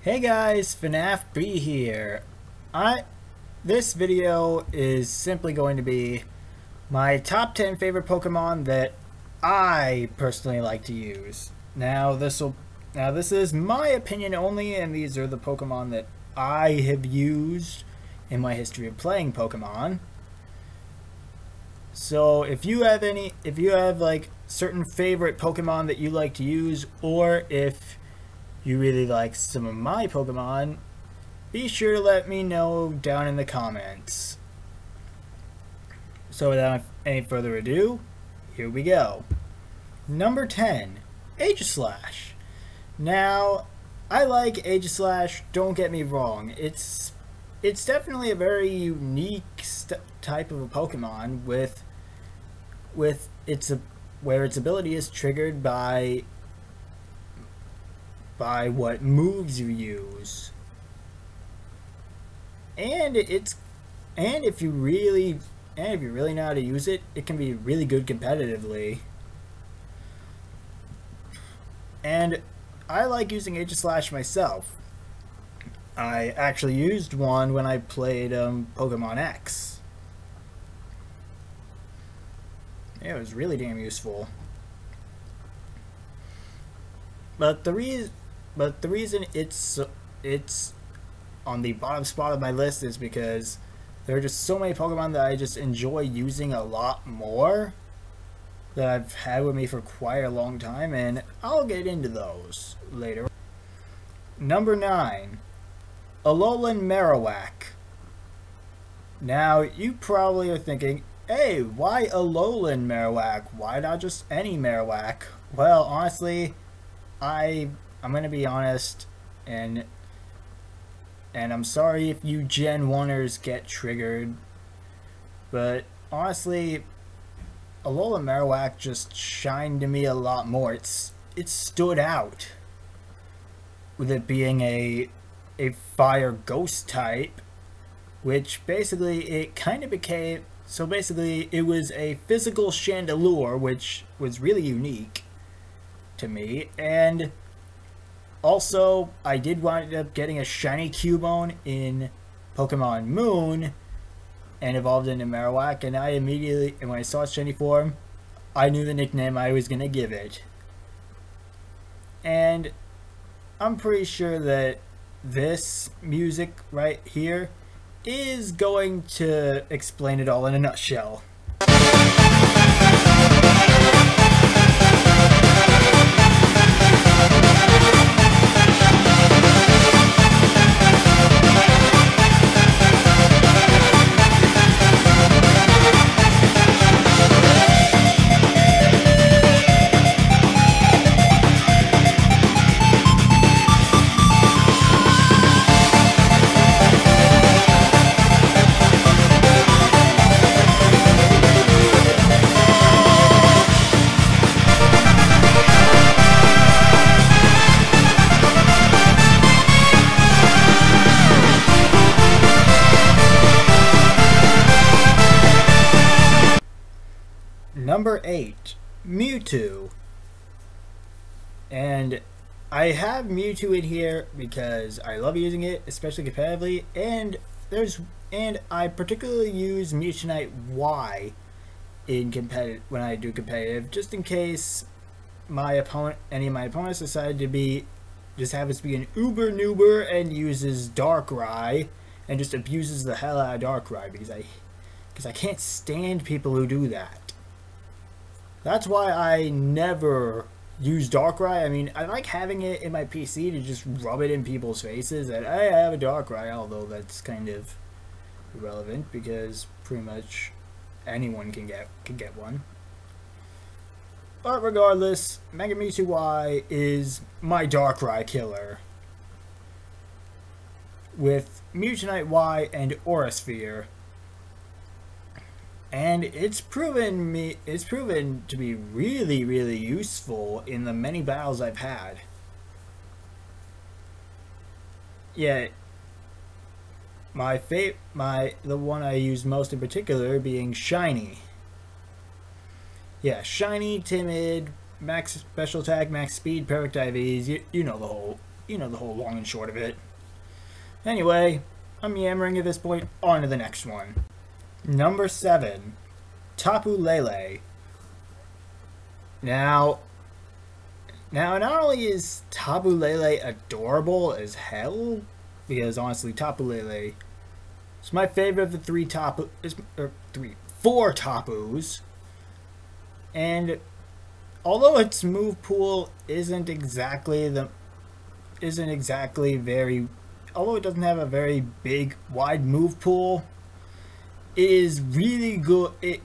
Hey guys, FNAF B here. This video is simply going to be my top 10 favorite Pokemon that I personally like to use. Now this is my opinion only, and these are the Pokemon that I have used in my history of playing Pokemon. So if you have like certain favorite Pokemon that you like to use, or if you really like some of my Pokemon, be sure to let me know down in the comments. So without any further ado, here we go. Number 10, Aegislash. Now, I like Aegislash, don't get me wrong. It's definitely a very unique type of a Pokemon where its ability is triggered by what moves you use, and if you really know how to use it, it can be really good competitively. And I like using Aegislash myself. I actually used one when I played Pokemon X. Yeah, it was really damn useful. But the reason it's on the bottom spot of my list is because there are just so many Pokemon that I just enjoy using a lot more, that I've had with me for quite a long time, and I'll get into those later. Number 9, Alolan Marowak. Now, you probably are thinking, hey, why Alolan Marowak? Why not just any Marowak? Well, honestly, I'm gonna be honest, and I'm sorry if you Gen 1ers get triggered, but honestly, Alolan Marowak just shined to me a lot more. It stood out with it being a fire ghost type, which basically it kind of became. So basically, it was a physical Chandelure, which was really unique to me, and also I did wind up getting a shiny Cubone in Pokemon Moon and evolved into Marowak, and I immediately, and when I saw its shiny form, I knew the nickname I was gonna give it. And I'm pretty sure that this music right here is going to explain it all in a nutshell. Number 8, Mewtwo. And I have Mewtwo in here because I love using it, especially competitively, and I particularly use Mewtwo Y in when I do competitive, just in case any of my opponents decide to just happens to be an uber noober and uses Darkrai and just abuses the hell out of Darkrai, because I can't stand people who do that. That's why I never use Darkrai. I mean, I like having it in my PC to just rub it in people's faces that I have a Darkrai, although that's kind of irrelevant because pretty much anyone can get one. But regardless, Mega Mewtwo Y is my Darkrai killer, with Mewtwo Y and Aura Sphere. And it's proven to be really, really useful in the many battles I've had. Yeah, the one I use most in particular being Shiny. Yeah, Shiny, Timid, max special attack, max speed, perfect IVs, you know the whole you know the whole long and short of it. Anyway, I'm yammering at this point. On to the next one. Number 7, Tapu Lele. Now, not only is Tapu Lele adorable as hell, because honestly, Tapu Lele is my favorite of the four Tapus, and although its move pool isn't exactly very, although it doesn't have a very big, wide move pool, it is really good. It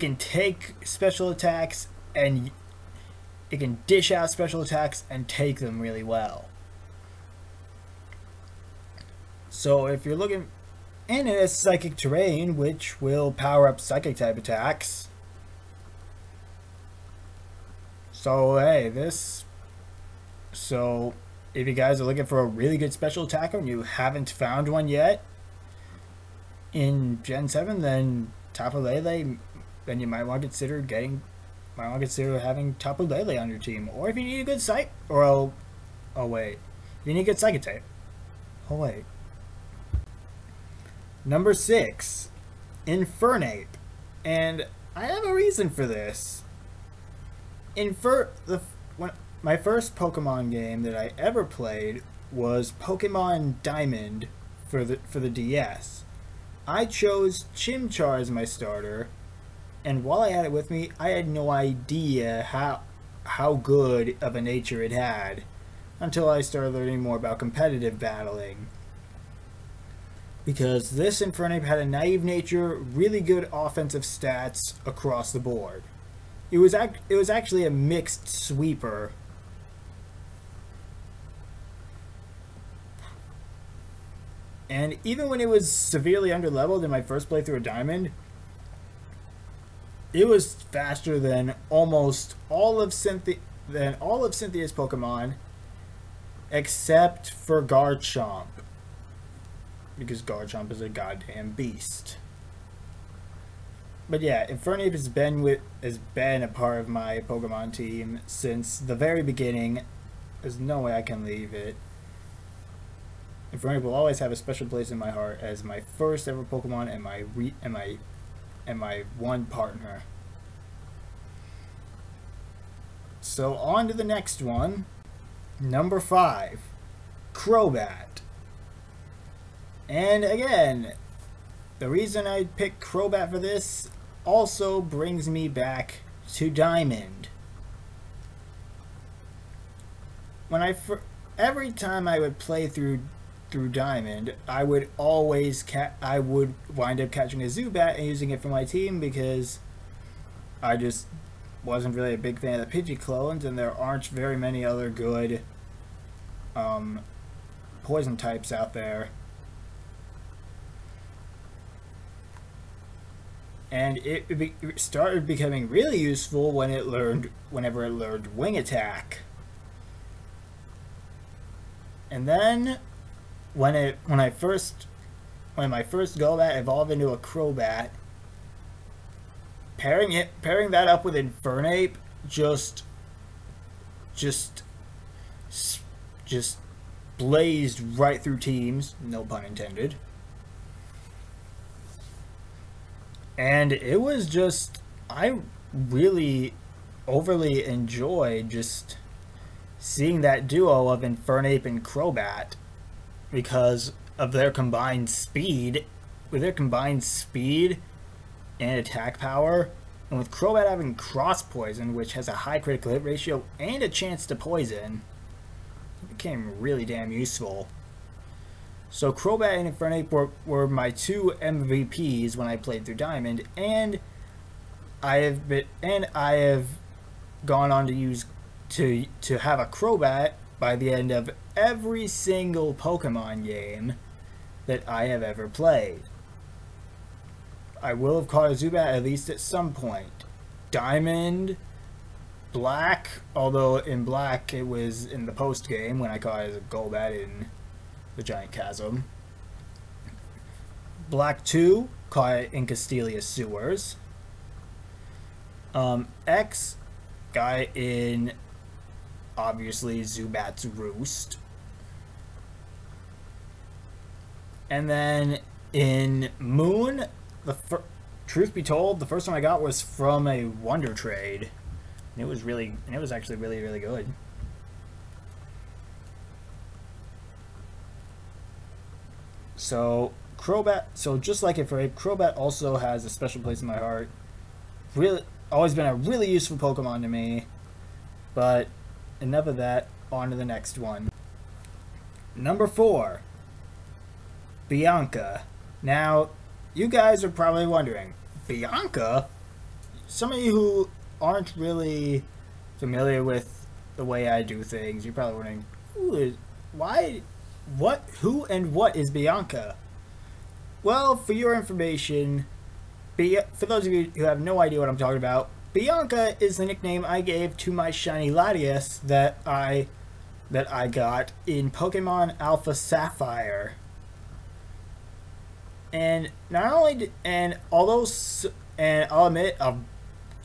can take special attacks and it can dish out special attacks and take them really well. So if you're looking, and it has Psychic Terrain, which will power up Psychic type attacks. So hey, so if you guys are looking for a really good special attacker and you haven't found one yet in Gen 7, then Tapu Lele, then you might want to consider having Tapu Lele on your team. Or if you need a good if you need a good Psychic type. Number 6, Infernape. And I have a reason for this. My first Pokemon game that I ever played was Pokemon Diamond for the DS. I chose Chimchar as my starter, and while I had it with me, I had no idea how good of a nature it had until I started learning more about competitive battling. Because this Infernape had a naive nature, really good offensive stats across the board. It was actually a mixed sweeper. And even when it was severely underleveled in my first playthrough of Diamond, it was faster than almost all of Cynthia's Pokemon, except for Garchomp, because Garchomp is a goddamn beast. But yeah, Infernape has been a part of my Pokemon team since the very beginning. There's no way I can leave it. Infernape will always have a special place in my heart as my first ever Pokemon and my one partner. So on to the next one. Number 5, Crobat. And again, the reason I picked Crobat for this also brings me back to Diamond. Every time I would play through Diamond, I would wind up catching a Zubat and using it for my team because I just wasn't really a big fan of the Pidgey-clones, and there aren't very many other good poison types out there. And it started becoming really useful whenever it learned Wing Attack. And then when my first Golbat evolved into a Crobat, pairing that up with Infernape just blazed right through teams, no pun intended. And it was just, I really overly enjoyed just seeing that duo of Infernape and Crobat because of their combined speed. With their combined speed and attack power, and with Crobat having Cross Poison, which has a high critical hit ratio and a chance to poison, it became really damn useful. So Crobat and Infernape were my two MVPs when I played through Diamond, and I have gone on to have a Crobat by the end of every single Pokemon game that I have ever played. I will have caught a Zubat at least at some point. Diamond, Black, although in Black it was in the post game when I caught a Golbat in the Giant Chasm. Black 2, caught it in Castelia Sewers. X, got it in, obviously, Zubat's Roost. And then in Moon, truth be told, the first one I got was from a Wonder Trade. And it was actually really, really good. So Crobat, so just like it for Crobat also has a special place in my heart. Really, always been a really useful Pokemon to me. But enough of that, on to the next one. Number 4, Bianca. Now, you guys are probably wondering, Bianca? Some of you who aren't really familiar with the way I do things, you're probably wondering, who and what is Bianca? Well, for your information, for those of you who have no idea what I'm talking about, Bianca is the nickname I gave to my shiny Latias that I got in Pokemon Alpha Sapphire. And not only I'll admit a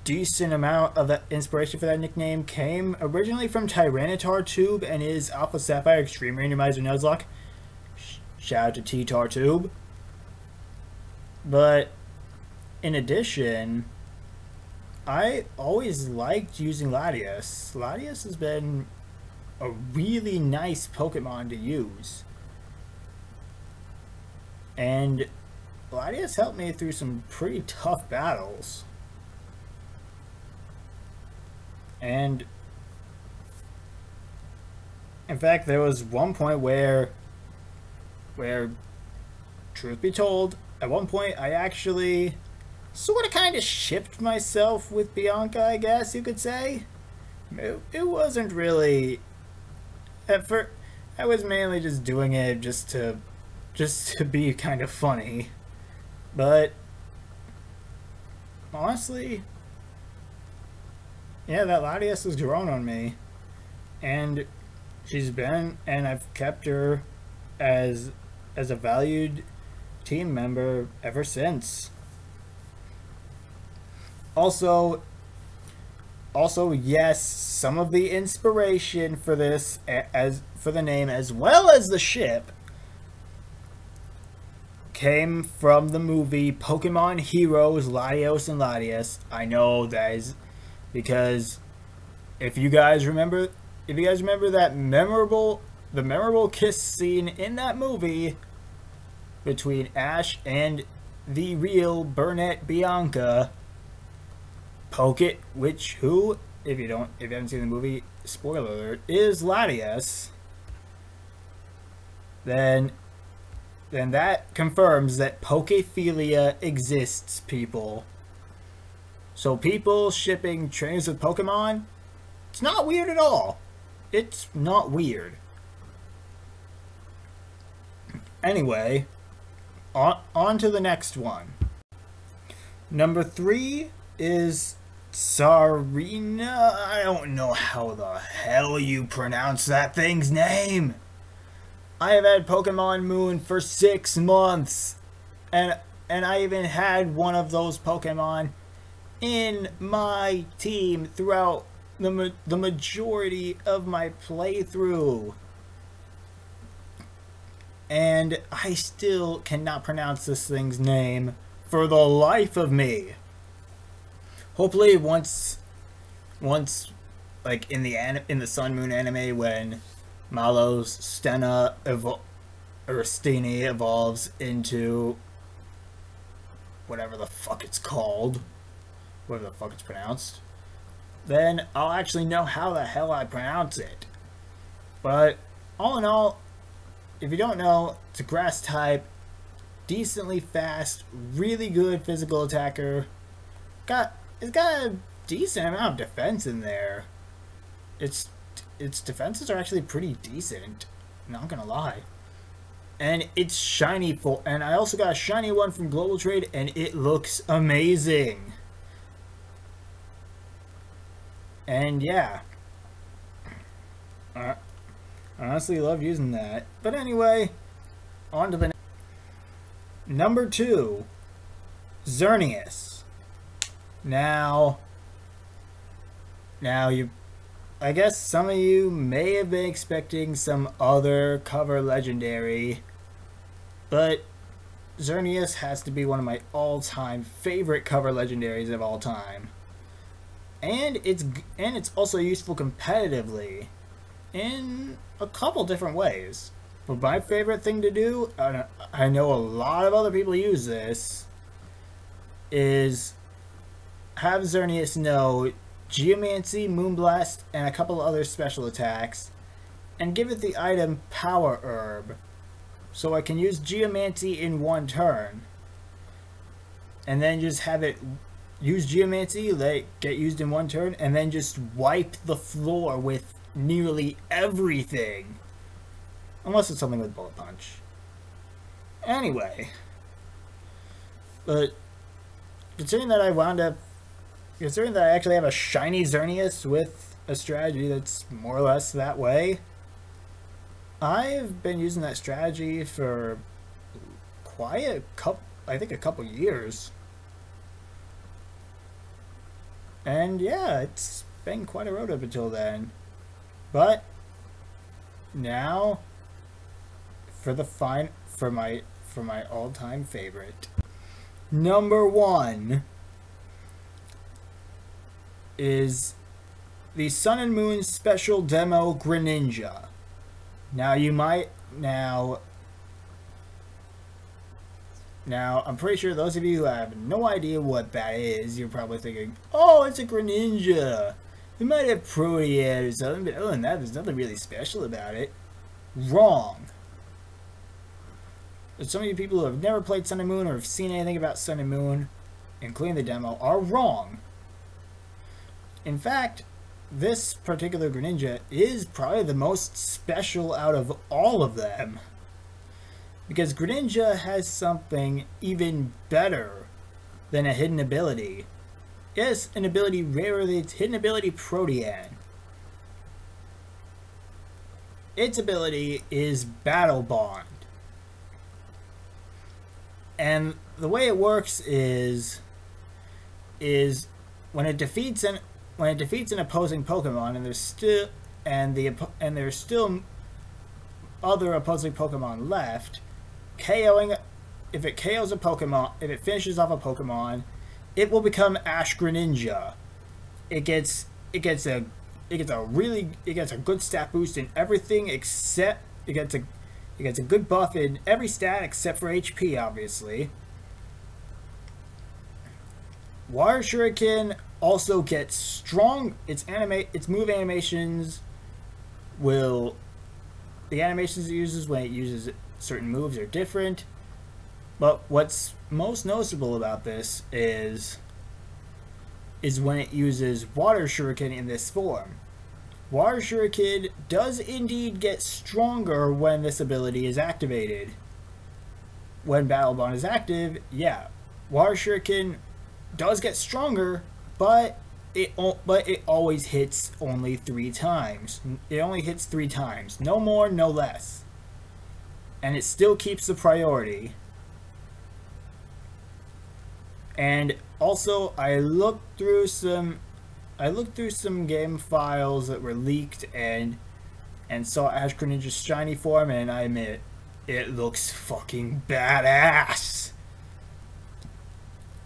decent amount of the inspiration for that nickname came originally from Tyranitar Tube and his Alpha Sapphire Extreme Randomizer Nuzlocke. Shout out to T-Tar Tube. But in addition, I always liked using Latias. Latias has been a really nice Pokemon to use. And Latias helped me through some pretty tough battles. And in fact, there was one point where truth be told, at one point I actually sort of kind of shipped myself with Bianca, I guess you could say. It wasn't really at first. I was mainly just doing it just to be kind of funny, but honestly, yeah, that Latias has grown on me, and I've kept her as a valued team member ever since. Also, yes, some of the inspiration for this, for the name as well as the ship, came from the movie Pokemon Heroes Latios and Latias. I know that is because if you guys remember the memorable kiss scene in that movie between Ash and the real Burnett Bianca, who, if you haven't seen the movie, spoiler alert, is Latias, then that confirms that Pokephilia exists, people. So people shipping trainers with Pokemon, it's not weird at all. It's not weird. Anyway, on to the next one. Number 3 is Sarina. I don't know how the hell you pronounce that thing's name. I have had Pokemon Moon for 6 months, and I even had one of those Pokemon in my team throughout the majority of my playthrough. And I still cannot pronounce this thing's name for the life of me. Hopefully once like in the Sun Moon anime, when Malo's Steni evolves into whatever the fuck it's called, whatever the fuck it's pronounced, then I'll actually know how the hell I pronounce it. But all in all, if you don't know, it's a grass type, decently fast, really good physical attacker. It's got a decent amount of defense in there. Its defenses are actually pretty decent, not gonna lie. And it's shiny and I also got a shiny one from Global Trade, and it looks amazing. And yeah, I honestly love using that. But anyway, on to the next. Number 2, Xerneas. Now I guess some of you may have been expecting some other cover legendary, But Xerneas has to be one of my all-time favorite cover legendaries of all time. And it's also useful competitively in a couple different ways. But my favorite thing to do, and I know a lot of other people use this, is have Xerneas know Geomancy, Moonblast, and a couple other special attacks, and give it the item Power Herb, so I can use Geomancy in one turn, and then just have it use Geomancy, let it get used in one turn, and then just wipe the floor with nearly everything. Unless it's something with Bullet Punch. Anyway. But considering that I actually have a shiny Xerneas with a strategy that's more or less that way, I've been using that strategy for quite a couple years. And yeah, it's been quite a road up until then. But now for my all-time favorite. Number 1 is the Sun and Moon Special Demo Greninja. Now I'm pretty sure those of you who have no idea what that is, you're probably thinking, oh, it's a Greninja. It might have Protean or something, but other than that, there's nothing really special about it. Wrong. But some of you people who have never played Sun and Moon or have seen anything about Sun and Moon, including the demo, are wrong. In fact, this particular Greninja is probably the most special out of all of them. Because Greninja has something even better than a hidden ability. Yes, an ability rarer than its hidden ability, Protean. Its ability is Battle Bond. And the way it works is when it defeats an opposing Pokemon, and there's still other opposing Pokemon left, if it KOs a Pokemon, if it finishes off a Pokemon, it will become Ash Greninja. It gets a good stat boost in everything except it gets a good buff in every stat except for HP, obviously. Water Shuriken also gets strong. Its move animations the animations it uses when it uses certain moves are different. But what's most noticeable about this is when it uses Water Shuriken in this form. Water Shuriken does indeed get stronger when this ability is activated. When Battle Bond is active, yeah, Water Shuriken does get stronger, but it always hits only 3 times. It only hits 3 times, no more, no less. And it still keeps the priority. And also, I looked through some game files that were leaked and saw Ash Greninja's shiny form, and I admit, it looks fucking badass.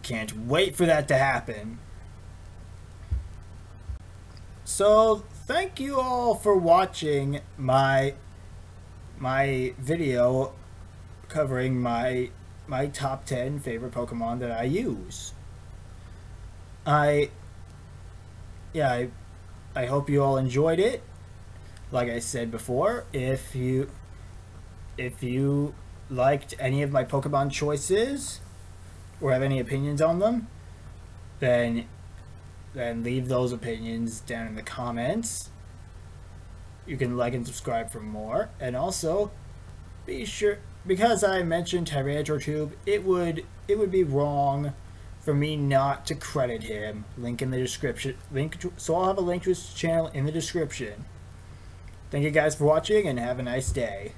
Can't wait for that to happen. So, thank you all for watching my video covering my top 10 favorite Pokemon that I use. I hope you all enjoyed it. Like I said before, if you liked any of my Pokemon choices or have any opinions on them, then leave those opinions down in the comments. You can like and subscribe for more, and also be sure, because I mentioned Tyranitar, it would be wrong for me not to credit him. Link in the description. So I'll have a link to his channel in the description. Thank you guys for watching, and have a nice day.